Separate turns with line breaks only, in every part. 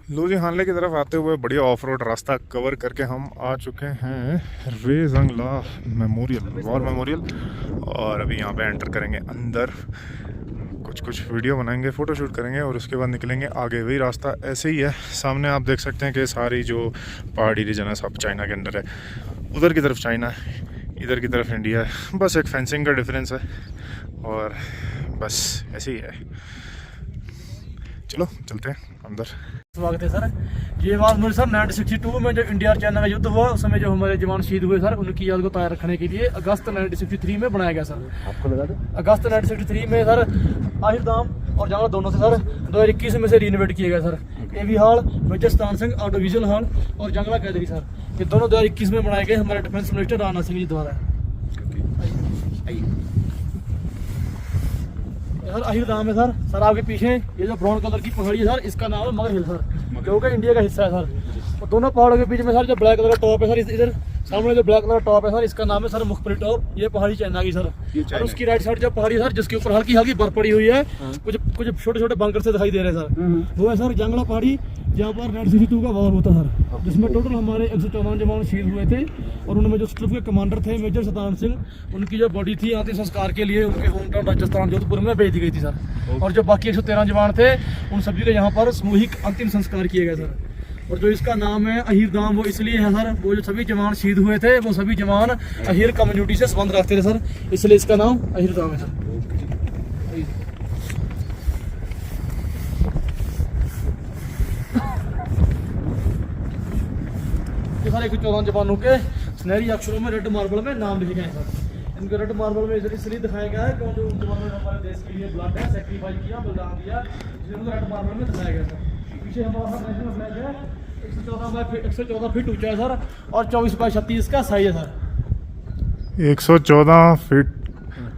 लो जी, हानले की तरफ आते हुए बढ़िया ऑफ रोड रास्ता कवर करके हम आ चुके हैं रे जंगला मेमोरियल, वॉर मेमोरियल। और अभी यहाँ पे एंटर करेंगे अंदर, कुछ वीडियो बनाएंगे, फ़ोटो शूट करेंगे और उसके बाद निकलेंगे आगे। वही रास्ता ऐसे ही है। सामने आप देख सकते हैं कि सारी जो पहाड़ी रीजन है सब चाइना के अंडर है। उधर की तरफ चाइना है, इधर की तरफ इंडिया है। बस एक फेंसिंग का डिफरेंस है और बस ऐसे ही है। चलो चलते हैं अंदर।
स्वागत है सर। ये बात मुझे सर 1962 में जो इंडिया और चाइना का युद्ध हुआ उस समय जो हमारे जवान शहीद हुए सर, उनकी याद को ताज़ा रखने के लिए अगस्त 1963 में बनाया गया सर। आपको लगा था अगस्त 1963 में सर आहिर धाम और जंगला दोनों से सर 2021 में से रिनोवेट किया गया सर। एवी हॉल, मेजर स्थान सिंह ऑडियो विजुअल हॉल और जंगला गैलरी सर, ये दोनों 2021 में बनाए गए हमारे डिफेंस मिनिस्टर राजनाथ सिंह जी द्वारा। सर आहिर धाम है सर आपके पीछे ये जो ब्राउन कलर की पहाड़ी है सर, इसका नाम है मगर हिल सर, जो कि इंडिया का हिस्सा है सर। और दोनों पहाड़ों के बीच में सर जो ब्लैक कलर का टॉप है सर, इधर सामने जो ब्लैक कलर टॉप है सर, इसका नाम है सर मुखपरी टॉप। ये पहाड़ी चाइना की सर। और उसकी राइट साइड जो पहाड़ी सर, जिसके ऊपर हल्की हल्की बर्फ पड़ी हुई है, कुछ छोटे छोटे बंकर से दिखाई दे रहे हैं सर, वो है सर जंगला पहाड़ी, जहाँ पर 1962 का वॉर होता सर, जिसमें टोटल हमारे 114 जवान शहीद हुए थे। और उनमें जो स्ट्रिप के कमांडर थे मेजर स्थान सिंह, उनकी जो बॉडी थी अंतिम संस्कार के लिए उनके होम टाउन राजस्थान जोधपुर में भेज दी गई थी सर। और जो बाकी 113 जवान थे उन सभी के यहाँ पर सामूहिक अंतिम संस्कार किए गए सर। और जो इसका नाम है अहिर धाम वो इसलिए है सर, वो जो सभी जवान शहीद हुए थे वो सभी जवान अहिर कम्युनिटी से संबंध रखते थे सर, इसलिए इसका नाम अहिर धाम है सर। सर 114 जवानों के सुनहरी अक्षरों में रेड मार्बल में नाम लिखे गए हैं सर। इनको रेड मार्बल में इसलिए दिखाया गया है क्योंकि उन जवानों ने हमारे देश के लिए ब्लड है सेक्रीफाइस किया, बलिदान दिया, इसलिए उनको रेड मार्बल में दिखाया गया सर। पीछे हमारा नेशनल फ्लैग है, 114 फीट ऊंचा है सर और 24 बाई 36 का साइज है sir.
114 feet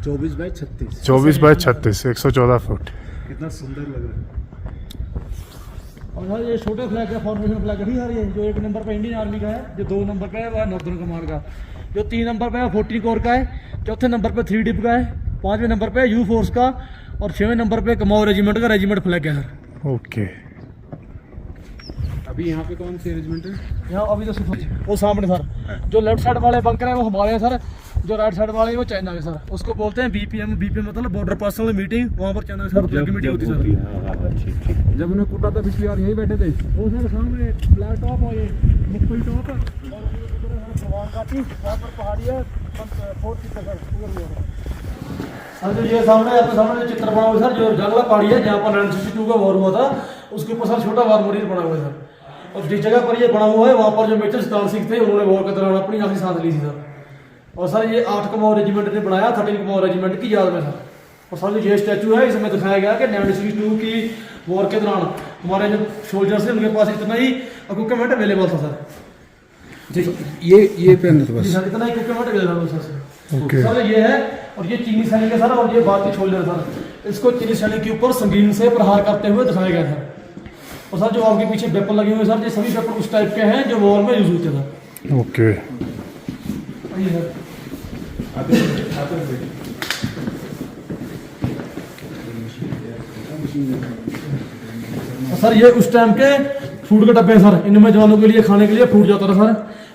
24 by 36
24 by 36 114 foot.
कितना सुंदर लग रहा है।
और सर ये छोटे फ्लैग है, फॉर्मेशन फ्लैग है सर। ये जो 1 नंबर पे इंडियन आर्मी का है, जो 2 नंबर पे है वह नॉर्दर्न कमांड का, जो 3 नंबर पे है 14 कोर का है, चौथे नंबर पे 3 डिप का है, 5वें नंबर पे यू फोर्स का और 6वें नंबर पे कमाओ रेजिमेंट का रेजिमेंट फ्लैग है सर।
ओके।
अभी यहाँ पे कौन सी रेजिमेंट है?
यहाँ अभी तो सिर्फ वो सामने सर, जो लेफ्ट साइड वाले बंकर हैं वो हमारे हैं सर, जो राइट साइड वाले हैं वो चाइना के सर। उसको बोलते हैं बीपीएम। बीपीएम मतलब बॉर्डर पर्सनल मीटिंग, वहाँ पर चाइना के साथ की मीटिंग होती है सर।
जब उन्हें कूटा था पिछली बार यही बैठे थे
वो सर सामने ब्लैक टॉप और ये मुखपरी टॉप और भगवान का चीज वहाँ पर पहाड़ी है, फोर्थ की सर सर। जो ये सामने आपके सामने जो चित्र बना हुआ है सर, जो जंगला पहाड़ी है जहाँ पर 1962 का वॉर हुआ था, उसके ऊपर सर छोटा वॉर मेमोरियल बना हुआ है सर। और जिस जगह पर ये बना हुआ है वहाँ पर जो मेजर स्थान सिंह थे उन्होंने वॉर के दौरान अपनी आखिरी सांस ली थी सर। और सर ये 8 कमाओ रेजिमेंट ने बनाया 13 कमाओ रेजिमेंट की याद में सर। और सर जो ये स्टैचू है इसमें दिखाया गया कि 1962 की वॉर के दौरान हमारे जो सोल्जर्स थे उनके पास इतना ही इक्विपमेंट अवेलेबल था सर।
ये पेन तो बस
सर इतना ही इक्विपमेंट अवेलेबल था सर। सर ये है और ये चीनी सैनिक है सर, और ये भारतीय सोल्जर सर। इसको चीनी सैनिक के ऊपर संगीन से प्रहार करते हुए दिखाया गया था। और सर जो आपके पीछे वेपन लगे हुए सर, ये सभी वेपन उस टाइप के हैं जो वॉर में यूज होते थे।
ओके।
सर ये उस टाइम के फूड के डब्बे सर, इनमें जवानों के लिए खाने के लिए फूड जाता था सर।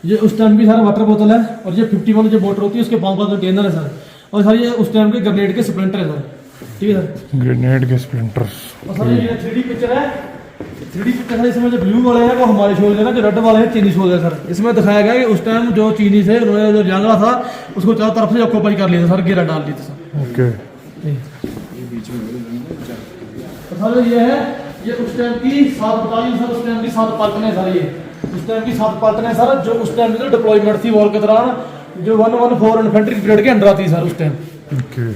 ये उस टाइम की सर वाटर बोतल है और ये 51 जो बोतल होती है उसके बाम का कंटेनर है सर। और सर ये उस टाइम के ग्रेनेड के स्प्लिंटर है सर। ठीक है सर,
ग्रेनेड के स्प्लिंटर्स।
और सर ये 3D पिक्चर है। 3D पिक्चर है, इसमें जो ब्लू वाले हैं वो हमारे सोल्जर हैं, जो रेड वाले हैं चीनी सोल्जर सर। इसमें दिखाया गया कि उस टाइम जो चीनी थे उन्होंने जो जंगला था उसको चारों तरफ से ऑक्यूपाई कर लिया था सर, घेरा डाल दिया था सर।
ओके।
सर ये है, ये उस टाइम की 7 बटालियन सर, उस टाइम की 7 पलटनें सर। ये उस टाइम की 7 पलटनें सर, जो उस टाइम की डिप्लॉयमेंट थी वॉर के दौरान, जो 114 इन्फेंट्री ब्रिगेड के अंडर आती सर उस टाइम।
ओके।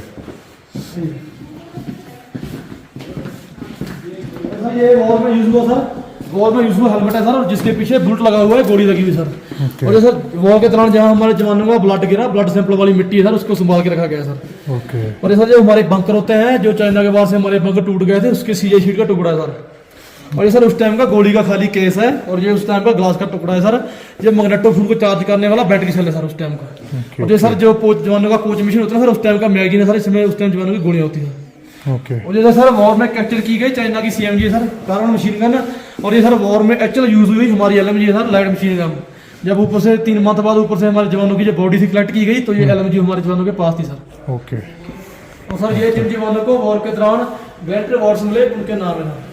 सर ये वॉर में यूज हुआ सर, वॉर में यूज हुआ हेलमेट है सर, और जिसके पीछे बुलेट लगा हुआ है, गोली लगी हुई सर। और जो सर वॉर के दौरान जहाँ हमारे जवानों का ब्लड गिरा, ब्लड सैंपल वाली मिट्टी है सर, उसको संभाल के रखा गया सर।
ओके।
और ये सर जो हमारे बंकर होते हैं, जो चाइना के बाद से हमारे बंकर टूट गए थे, उसके सीजे शीट का टुकड़ा है सर। और ये सर उस टाइम का गोली का खाली केस है, और ये उस टाइम का ग्लास का टुकड़ा है सर। ये मैग्नेटो फोन को चार्ज करने वाला बैटरी सेल है सर उस टाइम का। और ये सर जो जवानों का कोच मिशन होता है सर, उस टाइम का मैगजीन है सर, इसमें उस टाइम जवानों की गोलियां होती है।
ओके
और जैसे सर वॉर में कैप्चर की गई चाइना की CMG है सर, कारण मशीन गन। और ये सर वॉर में एक्चुअल यूज हुई हमारी LMG है सर, लाइट मशीन गन। जब ऊपर से 3 मंथ बाद ऊपर से हमारे जवानों की जो बॉडी से कलेक्ट की गई तो ये LMG हमारे जवानों के पास थी सर।
ओके
और सर ये जिन जवानों को वॉर के दौरान ग्रेट अवार्ड्स मिले उनके नाम है।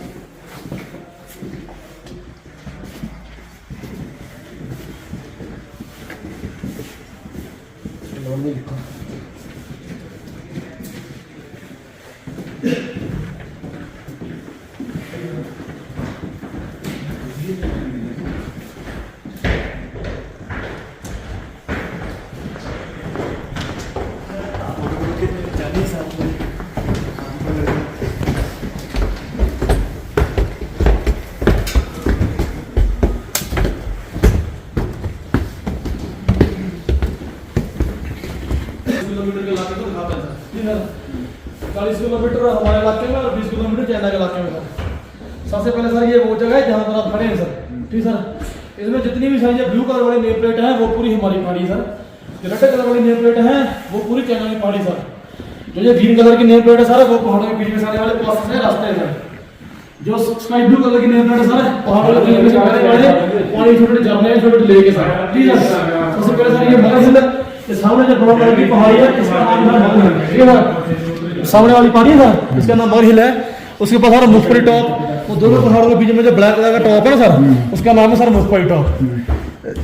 किलोमीटर के इलाके को दिखाता है सर। 40 किलोमीटर हमारे इलाके में और 20 किलोमीटर चाइना के इलाके में सर। सबसे पहले सर ये वो जगह है जहाँ पर आप खड़े हैं सर, ठीक सर। इसमें जितनी भी सारी ब्लू कलर वाली नेम प्लेट है वो पूरी हमारी पहाड़ी सर। जो रेड कलर वाली नेम प्लेट है वो पूरी चाइना की पहाड़ी सर। जो ये ग्रीन कलर की नेम प्लेट है सर वो पहाड़ों के बीच में सारे वाले पास से रास्ते हैं सर। जो स्काई ब्लू कलर की नेम प्लेट है सर पहाड़ों के बीच में से वाले पानी छोटे झरने छोटे लेक है सर, ठीक है। सबसे पहले सर ये मगर हिल, ये सामने जो ब्राउन कलर की पहाड़ी है इसका नाम है मगर हिल, ठीक है सर। सामने वाली पहाड़ी है सर इसका नाम मगर हिल है। उसके बाद सर मुफ्तरी टॉप, वो दोनों पहाड़ों के बीच में जो ब्लैक कलर का टॉप है ना सर उसका नाम है सर मुफ्तरी टॉप।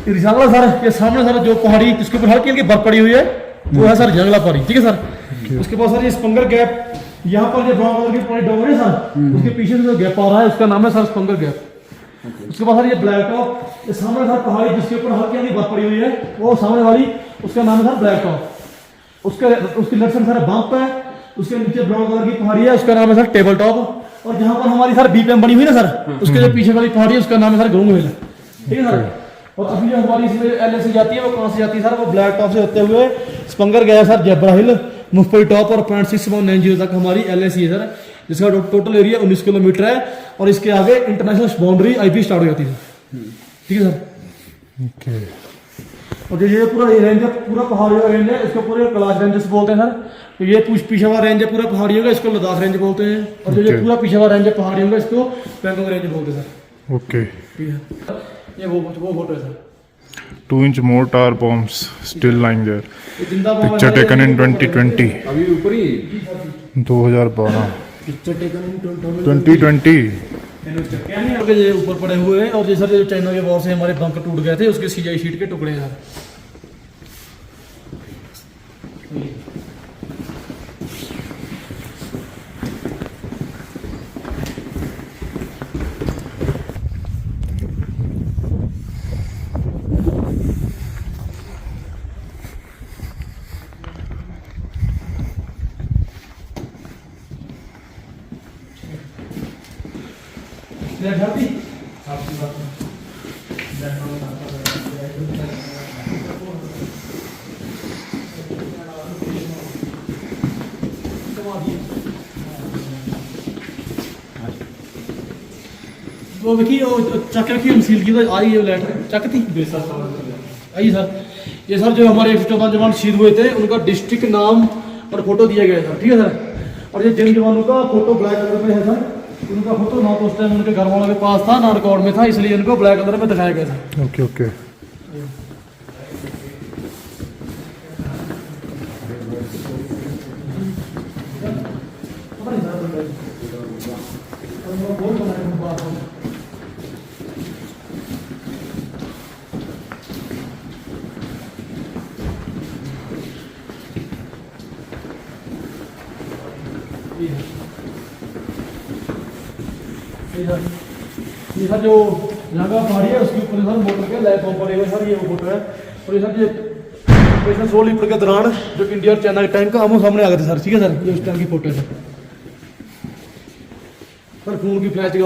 रिसाला सर ये सामने सर जो पहाड़ी जिसके ऊपर हल्की हल्की बर्फ पड़ी हुई है वो है सर जंगला पहाड़ी, ठीक है सर। उसके बाद सर ये स्पंगर गैप, यहाँ पर जो ब्राउन कलर की पहाड़ी डोंगर है सर उसके पीछे से जो गैप आ रहा है उसका नाम है सर स्पंगर गैप। उसके बाद सर ये ब्लैक टॉप, ये सामने सर पहाड़ी जिसके ऊपर हल्की हल्की बर्फ पड़ी हुई है वो सामने वाली उसका नाम है सर ब्लैक टॉप। उसके लेफ्ट साइड सर बम्प है, उसके नीचे ब्राउन कलर की पहाड़ी है उसका नाम है सर टेबल टॉप। और जहाँ पर हमारी सर BPM बनी हुई ना सर उसके जो पीछे वाली पहाड़ी है उसका नाम है सर ग्रोंग हिल, ठीक है सर। और अभी जो हमारी इसमें LAC जाती है वो कहाँ से जाती है सर, वो ब्लैक टॉप से होते हुए स्पंगर गया सर जेब्रा हिल, मुफ्तरी टॉप और 0.6190 तक हमारी LAC है सर, जिसका टोटल एरिया 19 किलोमीटर है। और इसके आगे इंटरनेशनल बाउंड्री IP स्टार्ट हो जाती है, ठीक है सर।
ओके
और जो ये पूरा रेंज है पूरा पहाड़ियों का रेंज है, इसको पूरे कैलाश रेंजेस बोलते हैं सर। तो ये पीछे वाला रेंज है पूरा पहाड़ियों का, इसको लद्दाख रेंज बोलते हैं। और जो ये पूरा पीछे वाला रेंज है पहाड़ियों का इसको पैंगोंग रेंज बोलते हैं सर।
ओके
ठीक है, ये वो फोटो है sir.
2-inch mortar bombs still lying there.
ये जिंदा बम
Picture taken in 2020.
अभी ऊपर ही
2012
पिक्चर टेकन इन
2020
के ये ऊपर पड़े हुए हैं। और ये सर जो चाइना के वॉर से हमारे बंकर टूट गए थे उसके CGI शीट के टुकड़े हैं सर। वो देखिए चक्र की मसील की तो आई है लेटर चक थी आई सर। ये सर जो हमारे 114 जवान शहीद हुए थे उनका डिस्ट्रिक्ट नाम और फोटो दिया गया था, ठीक है सर। और ये जिन जवानों का फोटो ब्लैक कलर में है सर, उनका फोटो ना तो उस टाइम उनके घर वालों के पास था ना रिकॉर्ड में था, इसलिए इनको ब्लैक कलर में दिखाया गया था।
ओके ओके
ये सर जो यहाँ का पहाड़ी है उसके ऊपर सर मोटर के लाइफ पंप पड़े हुए सर, ये वो फोटो है। और ये सर ये ऑपरेशन 16 लीटर के दौरान जो इंडिया और चाइना के टैंक का आमो सामने आ गए थे सर, ठीक है सर। ये उस टाइम की फोटो है सर खून की फ्लैश का।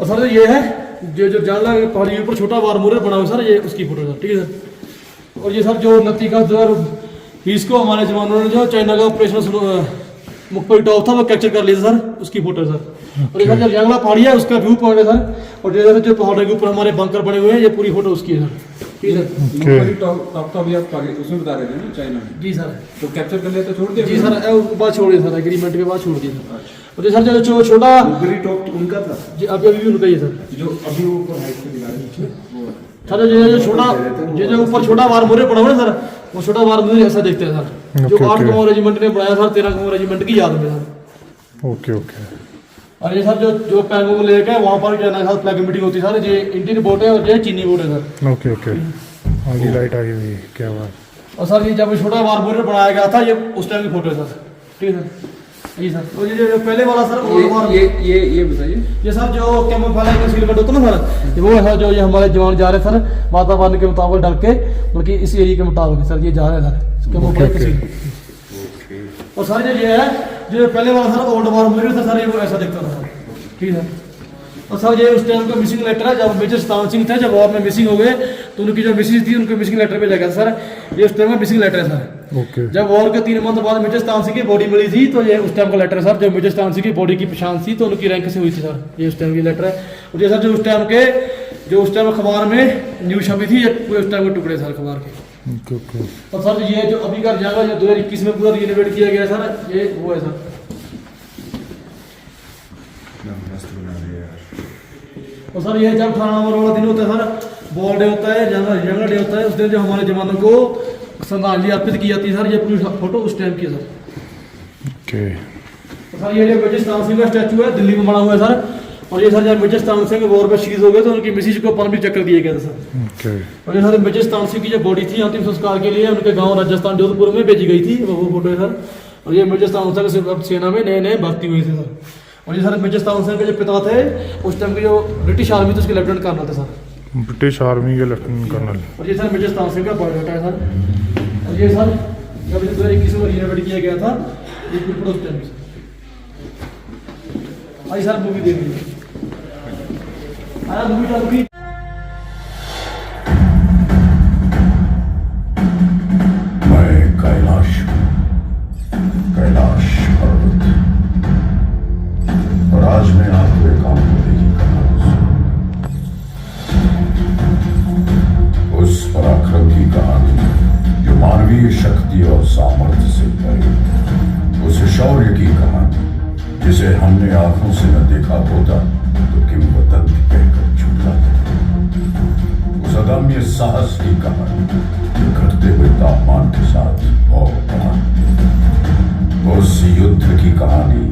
और सर ये है जो जानला पहाड़ी के ऊपर छोटा वार मुरर बना हुआ सर, ये उसकी फोटो है सर, ठीक है सर। और ये सर जो 29 का 2020 को हमारे जवानों ने जो चाइना का ऑपरेशन मुख्य टॉप था वो कैप्चर कर लिया सर, उसकी फोटो है सर। और इधर जो यांगला पहाड़ी है उसका व्यू पॉइंट है सर। और जो पहाड़ों के ऊपर हमारे बंकर बने हुए हैं ये पूरी फोटो उसकी है सर। ठीक है
लोकली टॉप अभी आप उसमें बता रहे थे ना चाइना में,
जी सर।
तो कैप्चर कर लिया तो छोड़ दिया
जी सर, उसके बाद छोड़ दिया सर, एग्रीमेंट के बाद छोड़ दिया सर। और सर जो छोटा
ऊपरी टॉप उनका था
जी, अभी भी उनका ही है सर।
जो अभी वो ऊपर हाइट पे दिखा रहे थे वो
सर जो छोटा जो ऊपर छोटा वार मोरे पड़ा हुआ है सर, वो छोटा वार मोरे ऐसा देखते हैं सर, जो
ओके,
8
ओके।
कमाओ रेजिमेंट ने बनाया सर, 13 कमाओ रेजिमेंट की याद में सर।
Okay okay.
और ये सर जो पैंगों को लेकर वहाँ पर क्या ना सर फ्लैग मीटिंग होती है सर, ये इंडियन बोट है और ये चीनी बोट है सर।
Okay okay. आगे लाइट आई हुई है, क्या बात।
और सर ये जब छोटा वार मोरे बनाया गया था, ये उस टाइम की फोटो है सर। ठीक है सर, जी सर। और ये जो पहले वाला सर ओल्ड वार,
ये बताइए।
ये सर जो कैमोफ्लेज का सीलमेंट होता है ना सर, ये वो है सर, जो ये हमारे जवान जा रहे हैं सर वातावरण के मुताबिक डर के, बल्कि इस एरिया के मुताबिक सर ये जा रहे हैं सर कैमोफ्लेज का सील। और सर ये है जो पहले वाला सर ओल्ड वार मोरे था सर, ये वो ऐसा दिखता था सर। ठीक है। और सर ये उस टाइम का मिसिंग लेटर है, जब मेजर सतावन सिंह थे, जब वॉर में मिसिंग हो गए तो उनकी जो मिसिज थी उनको मिसिंग लेटर भेजा गया सर। ये उस टाइम का मिसिंग लेटर है सर।
ओके।
जब वॉर के 3 मंथ बाद मेजर सतावन सिंह की बॉडी मिली थी, तो ये उस टाइम का लेटर है सर, जो मेजर सतावन सिंह की बॉडी की पहचान थी तो उनकी रैंक से हुई थी सर, ये उस टाइम की लेटर है। और ये सर जो उस टाइम अखबार में न्यूज छपी थी, ये पूरे उस टाइम के टुकड़े सर अखबार के।
Okay okay.
और सर ये जो अभी का जगह जो 2021 में पूरा रिनोवेट किया गया सर, ये वो है सर। और सर ये जब 18 नवंबर वाला दिन होता है सर, बॉल डे होता है, जनरल डे होता है, उस दिन जो हमारे जवानों को श्रद्धांजलि अर्पित की जाती है सर, ये पूरी फोटो उस टाइम की है सर।
ओके।
तो सर ये जो मेजर सतावन सिंह का स्टैचू है, दिल्ली में बना हुआ है सर। और ये सर जब मेजर सतावन सिंह वॉर में शहीद हो गए तो उनकी मिसिज को परमवीर चक्र दिए गए थे सर।
ओके।
और ये सर मेजर सतावन सिंह की जो बॉडी थी अंतिम संस्कार के लिए उनके गाँव राजस्थान जोधपुर में भेजी गई थी, वो फोटो है सर। और ये मेजर सतावन सिंह सेना में नए भर्ती हुए थे सर। और ये सर मेजर सतावन सिंह के जो पिता थे उस टाइम के जो ब्रिटिश आर्मी थी उसके लेफ्टिनेंट कर्नल थे सर।
ब्रिटिश आर्मी के लेफ्टिनेंट कर्नल।
और ये सर मेजर सतावन सिंह का बायोडाटा है सर। और ये सर जब 2021 में रिनोवेट किया गया था, ये पूरी फोटो उस टाइम की। आई सर मूवी देख लीजिए, आया मूवी चालू की।
मैं कैलाश पर्वत, और आज मैं आपको एक काम करने की कहानी सुनाऊंगा। उस पराक्रम की कहानी जो मानवीय शक्ति और सामर्थ्य से भरी, उस शौर्य की कहानी जिसे हमने आंखों से न देखा होता तो किंवदंती कहकर झुठलाते। उस अदम्य साहस की कहानी जो घटते हुए तापमान के साथ और बढ़ा। उस युद्ध की कहानी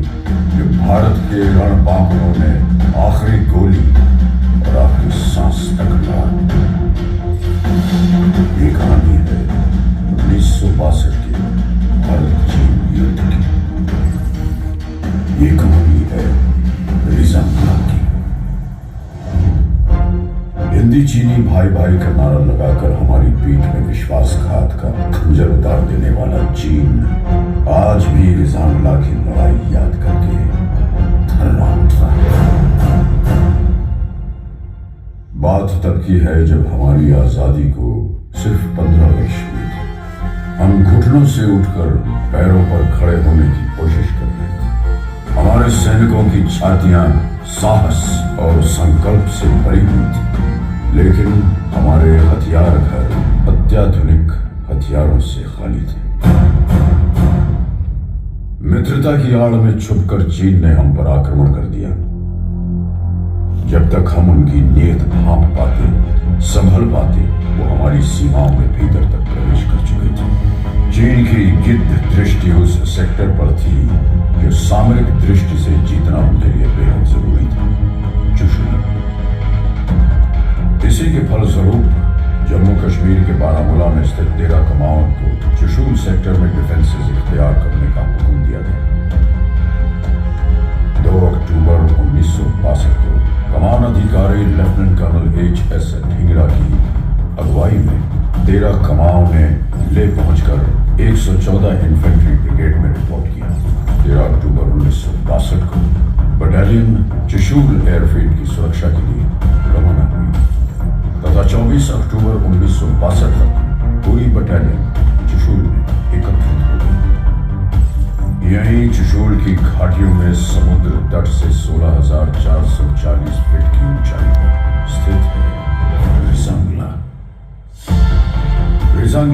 जो भारत के रणबांकुरों ने आखिरी गोली और आखिरी सांस तक लड़ा। ये कहानी है 1962 के भारत चीन युद्ध की। ये कहानी है रिजंगला की। हिंदी चीनी भाई भाई का नारा लगाकर हमारी पीठ में विश्वासघात का खंजर उतार देने वाला चीन आज भी रिजंगला की लड़ाई याद करके थर्रा उठता है। बात तब की है जब हमारी आजादी को सिर्फ 15 वर्ष हुए थे। हम घुटनों से उठकर पैरों पर खड़े होने की कोशिश कर रहे थे। हमारे सैनिकों की छातियां साहस और संकल्प से भरी हुई थी, लेकिन हमारे हथियार घर अत्याधुनिक हथियारों से खाली थे। मित्रता की आड़ में छुपकर चीन ने हम पर आक्रमण कर दिया। जब तक हम उनकी नीयत भांप पाते, संभल पाते, वो हमारी सीमाओं में भीतर तक प्रवेश कर चुके थे। चीन की गिद्ध दृष्टि उस सेक्टर पर थी जो सामरिक दृष्टि से जीतना उनके लिए बेहद जरूरी था, चुशूल। इसी के फलस्वरूप जम्मू कश्मीर के बारामूला में स्थित 13 कमांड को चुशूल सेक्टर में डिफेंसेस इख्तियार करने का हुक्म दिया गया। 2 अक्टूबर 1962 को कमान अधिकारी लेफ्टिनेंट कर्नल H.S. ढींगरा की अगुवाई में 13 कमाओं ने ले पहुंचकर 114 इन्फेंट्री ब्रिगेड में रिपोर्ट किया। 13 अक्टूबर 1962 को बटालियन चुशूल एयरफील्ड की सुरक्षा के लिए रवाना हुई तथा 24 अक्टूबर 1962 तक पूरी बटालियन चुशूल में एकत्रित हो गई। यहीं चुशूल की घाटियों में समुद्र तट से 16,440 फीट की ऊंचाई पर स्थित है रिजंगला।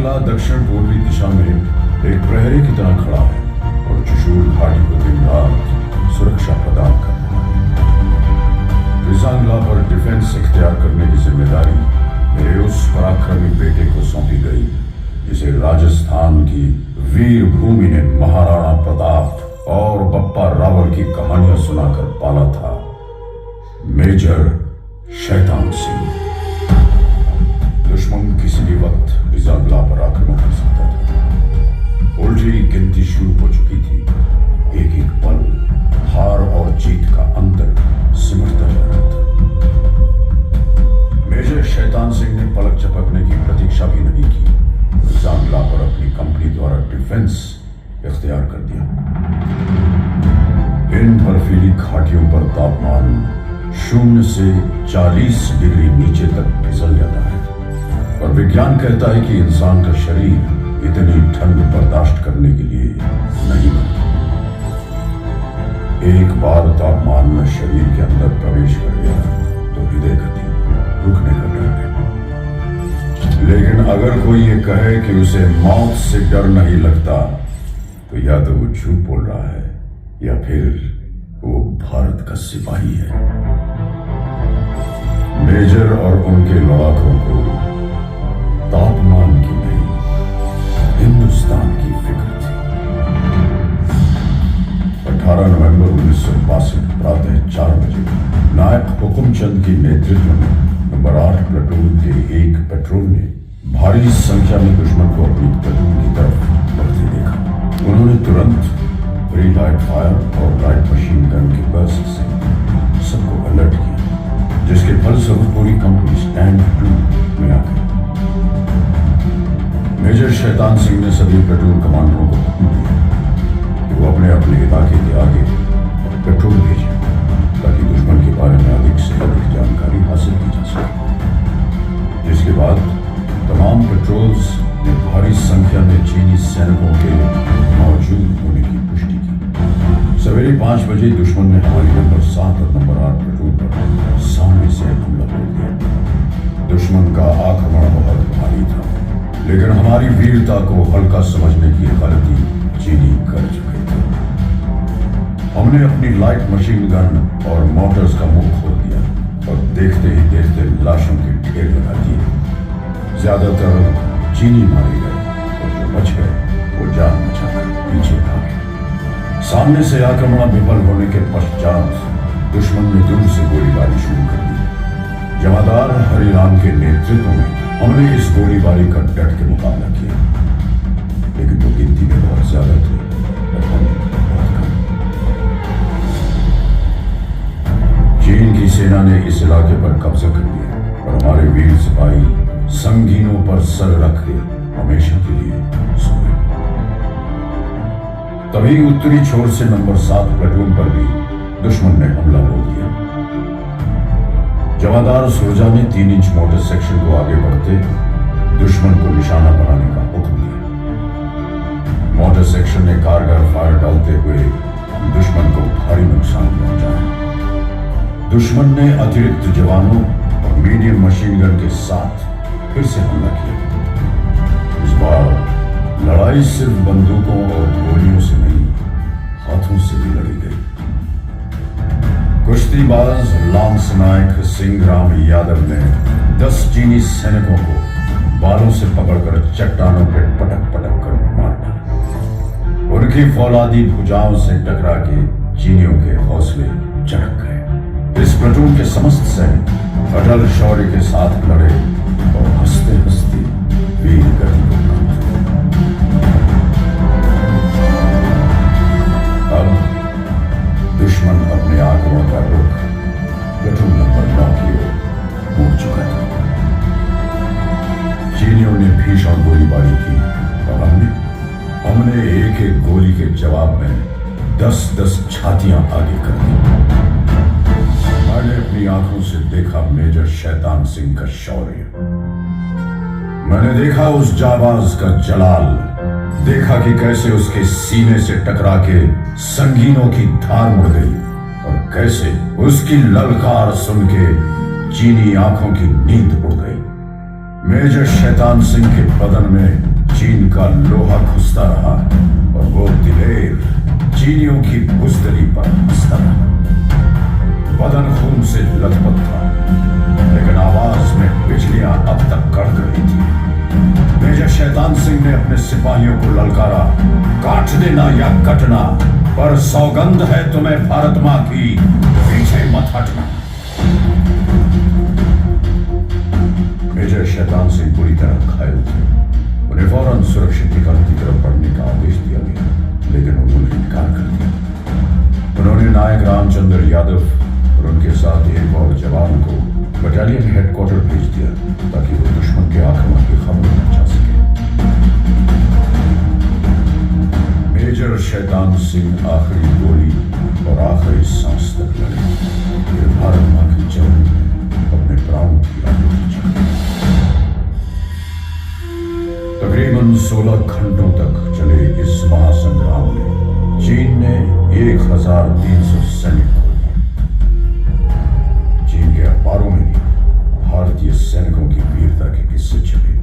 रेजांगला दक्षिण पूर्वी दिशा में एक प्रहरी की तरह खड़ा है और चुशूल घाटी को दिन रात सुरक्षा प्रदान कर रहा है। रेजांगला पर डिफेंस इख्तियार करने की जिम्मेदारी मेरे उस पराक्रमी बेटे को सौंपी गई जिसे राजस्थान की वीर भूमि ने महाराणा प्रताप और बप्पा रावल की कहानियां सुनाकर पाला था, मेजर शैतान सिंह। दुश्मन किसी भी वक्त रेजांगला पर आक्रमण कर सकता था। उल्टी गिनती शुरू हो चुकी थी। एक एक पल हार और जीत का अंतर सिमटता जा रहा था। मेजर शैतान सिंह ने पलक झपकने की प्रतीक्षा भी नहीं की। रेजांगला पर अपनी कंपनी द्वारा डिफेंस इख्तियार कर दिया। इन बर्फीली घाटियों पर तापमान 0 से 40 डिग्री नीचे तक फिसल जाता है और विज्ञान कहता है कि इंसान का शरीर इतनी ठंड बर्दाश्त करने के लिए नहीं बनता। एक बार तापमान में शरीर के अंदर प्रवेश कर गया तो हृदय गति रुकने का डर है। लेकिन अगर कोई ये कहे कि उसे मौत से डर नहीं लगता तो या तो वो झूठ बोल रहा है या फिर वो भारत का सिपाही है। मेजर और उनके लड़ाकों को तापमान की नहीं, हिंदुस्तान की फिक्र थी। 18 नवंबर 1962 प्रातः 4 बजे नायक हुकुमचंद की नेतृत्व में नंबर 8 प्लाटून के एक पेट्रोल ने भारी संख्या में दुश्मन को अपनी प्लाटून की तरफ बढ़ते देखा। उन्होंने तुरंत प्री लाइट फायर और लाइट मशीन गन के बर्स्ट से सबको अलर्ट किया, जिसके फलस्वरूप पूरी कंपनी स्टैंड टू में आ गई। मेजर शैतान सिंह ने सभी प्लाटून कमांडरों को हुक्म दिया कि वो अपने अपने इलाके के आगे पेट्रोल भेजें ताकि दुश्मन के बारे में अधिक से अधिक जानकारी हासिल की जा सके। जिसके बाद तमाम पेट्रोल्स ने भारी संख्या में चीनी सैनिकों के मौजूद होने की पुष्टि की। सवेरे 5 बजे दुश्मन ने हमारी नंबर 7 और नंबर 8 पेट्रोल पर सामने से हमला बोल दिया। दुश्मन का आक्रमण बहुत भारी था, लेकिन हमारी वीरता को हल्का समझने की गलती चीनी कर चुके थे। हमने अपनी लाइट मशीन गन और मोटर्स का मुंह खोल दिया और देखते ही देखते लाशों के ढेर लगा दिए। ज्यादातर चीनी मारे गए और जो बच गए वो जान बचाकर पीछे भागे। सामने से आक्रमण विफल होने के पश्चात दुश्मन ने दूर से गोलीबारी शुरू कर दी। जमादार हरिराम के नेतृत्व में हमने इस गोलीबारी का डट के मुकाबला किया, लेकिन वो गिनती में बहुत ज्यादा थे और हम बहुत कम। चीन की सेना ने इस इलाके पर कब्जा कर लिया और हमारे वीर सिपाही संगीनों पर सर रख के हमेशा के लिए सो गए। तभी उत्तरी छोर से नंबर 7 प्लाटून पर भी दुश्मन ने हमला बोल दिया। जमादार सुरजा ने 3 इंच मोटर सेक्शन को आगे बढ़ते दुश्मन को निशाना बनाने का हुक्म दिया। मोटर सेक्शन ने कारगर फायर डालते हुए दुश्मन को भारी नुकसान पहुंचाया। दुश्मन ने अतिरिक्त जवानों और मीडियम मशीन गन के साथ फिर से हमला किया। इस बार लड़ाई सिर्फ बंदूकों और गोलियों से नहीं, हाथों से भी लड़ी गई। कुश्तीबाज लांस नायक सिंहराम यादव ने 10 चीनी सैनिकों को बालों से पकड़कर चट्टानों पर पटक पटक कर मार डाला। उनकी फौलादी भुजाओं से टकरा के चीनियों के हौसले चढ़क गए। इस प्लाटून के समस्त सैनिक अटल शौर्य के साथ लड़े और हंसते हंसते वीर गति को प्राप्त हुए। अब दुश्मन अपने आक्रमण का रुख प्लाटून नंबर 9 की ओर मोड़ चुका था। चीनियों ने भीषण गोलीबारी की और हमने एक एक गोली के जवाब में 10-10 छातियां आगे कर दी। मैंने अपनी आंखों से देखा मेजर शैतान सिंह का शौर्य। मैंने देखा उस जाबाज का जलाल, देखा कि कैसे उसके सीने से टकरा के संगीनों की धार मुड़ गई और कैसे उसकी ललकार सुन के चीनी आंखों की नींद उड़ गई। मेजर शैतान सिंह के बदन में चीन का लोहा घुसता रहा और वो दिलेर चीनियों की बुजदली पर हंसता रहा। बदन खून से लथपथ था, लेकिन आवाज में बिजलियां अब तक कड़क रही थी। मेजर शैतान सिंह ने अपने सिपाहियों को ललकारा, काट देना या कटना, पर सौगंध है तुम्हें भारत मां की, पीछे मत हटना। मेजर शैतान सिंह बुरी तरह घायल थे। उन्हें फौरन सुरक्षित निकाल की तरफ बढ़ने का आदेश दिया गया, लेकिन उन्होंने इनकार कर दिया। उन्होंने नायक रामचंद्र यादव और उनके साथ एक और जवान को बटालियन हेडक्वार्टर भेज दिया ताकि वो दुश्मन के आक्रमण की खबर पहुंचा सके। मेजर शैतान सिंह आखिरी गोली और आखिरी सांस तक लड़े, फिर भारत मां की जंग में अपने प्राणों की आहुति दी। तकरीबन 16 घंटों तक चले इस महासंग्राम में चीन ने 1300 सैनिक खो दिए। चीन के अखबारों में भी भारतीय सैनिकों की वीरता के किस्से छपे।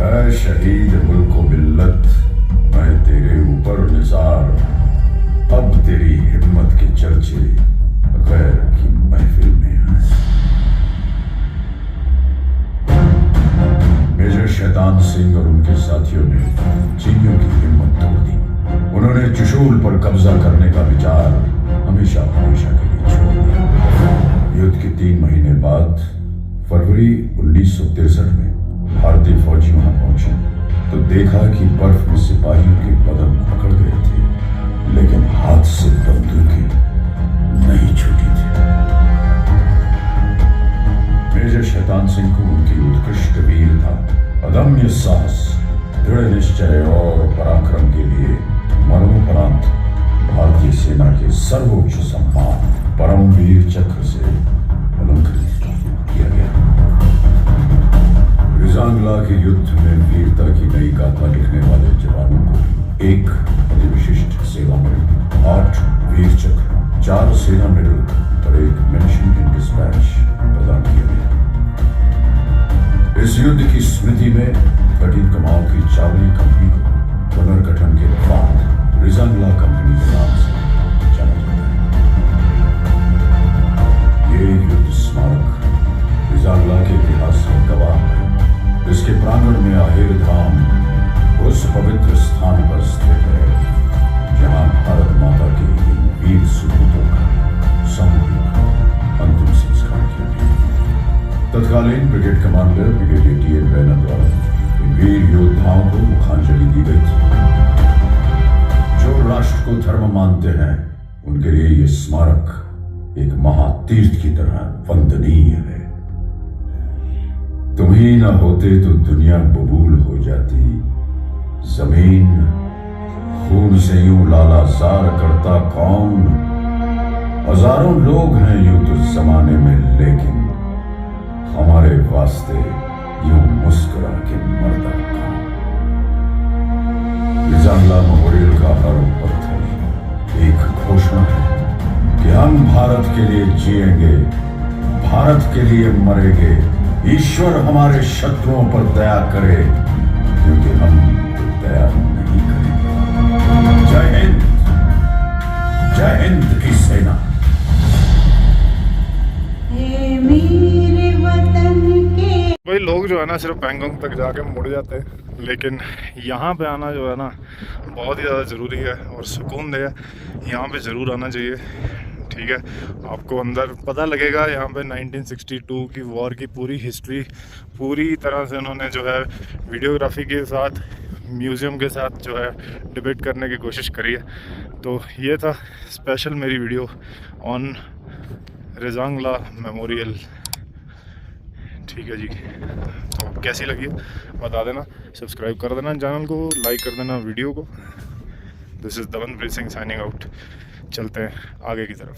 ऐ शहीद मुल्को मिल्लत, मैं तेरे ऊपर निसार, अब तेरी हिम्मत के चर्चे गैर की महफिल में आए। मेजर शैतान सिंह और उनके साथियों ने चीनियों की हिम्मत तोड़ दी। उन्होंने चुशूल पर कब्जा करने का विचार हमेशा हमेशा के लिए छोड़ दिया। युद्ध के 3 महीने बाद फरवरी 1963 में भारतीय फौजी वहां पहुंचे तो देखा कि बर्फ में सिपाहियों के बदन पकड़ गए थे, लेकिन हाथ से बंदूकें नहीं छूटी थी। मेजर शैतान सिंह को उनकी उत्कृष्ट वीरता, अदम्य साहस, दृढ़ निश्चय और पराक्रम के लिए मरणोपरांत भारतीय सेना के सर्वोच्च सम्मान परमवीर चक्र से अलंकृत किया गया। रिजांगला के युद्ध में वीरता की नई गाथा लिखने वाले जवानों को एक अति विशिष्ट सेवा मेडल, 8 वीर चक्र, 4 सेना मेडल और एक मेंशन इन डिस्पैच प्रदान किया गया। इस युद्ध की स्मृति में 13 कमाओं की चावली कंपनी को पुनर्गठन के बाद रिजांगला कंपनी के नाम से जाना जाता है। ये युद्ध स्मारक रिजांगला के इतिहास में गवाह है। इसके प्रांगण में आहेर धाम उस पवित्र स्थान पर स्थित है जहां भारत माता के इन वीर सुपूतों का सामूहिक अंतिम संस्कार किया गया। तत्कालीन brigade commander brigadier TN. Raina द्वारा इन वीर योद्धाओं को मुखांजलि दी गई थी। जो राष्ट्र को धर्म मानते हैं उनके लिए यह स्मारक एक महातीर्थ की तरह वंदनीय है। तुम ही न होते तो दुनिया बबूल हो जाती, जमीन खून से यूं लालाजार करता कौन। हजारों लोग हैं यूं तो जमाने में, लेकिन हमारे वास्ते यूं मुस्कुरा के मरता कौन। रिजांगला मेमोरियल का हर पत्थर एक घोषणा है कि हम भारत के लिए जिएंगे, भारत के लिए मरेंगे। ईश्वर हमारे शत्रुओं पर दया करे, क्योंकि हम दया नहीं करेंगे। जय हिंद की सेना।
भाई लोग जो है ना सिर्फ पैंगोंग तक जाके मुड़ जाते हैं, लेकिन यहाँ पे आना जो है ना बहुत ही ज़्यादा ज़रूरी है और सुकून दे है। यहाँ पे ज़रूर आना चाहिए, ठीक है। आपको अंदर पता लगेगा यहाँ पे 1962 की वॉर की पूरी हिस्ट्री पूरी तरह से उन्होंने जो है वीडियोग्राफी के साथ, म्यूज़ियम के साथ जो है डिबेट करने की कोशिश करी है। तो ये था स्पेशल मेरी वीडियो ऑन रिजांगला मेमोरियल, ठीक है जी। तो कैसी लगी बता देना, सब्सक्राइब कर देना चैनल को, लाइक कर देना वीडियो को। This is Damanpreet Singh signing out. चलते हैं आगे की तरफ।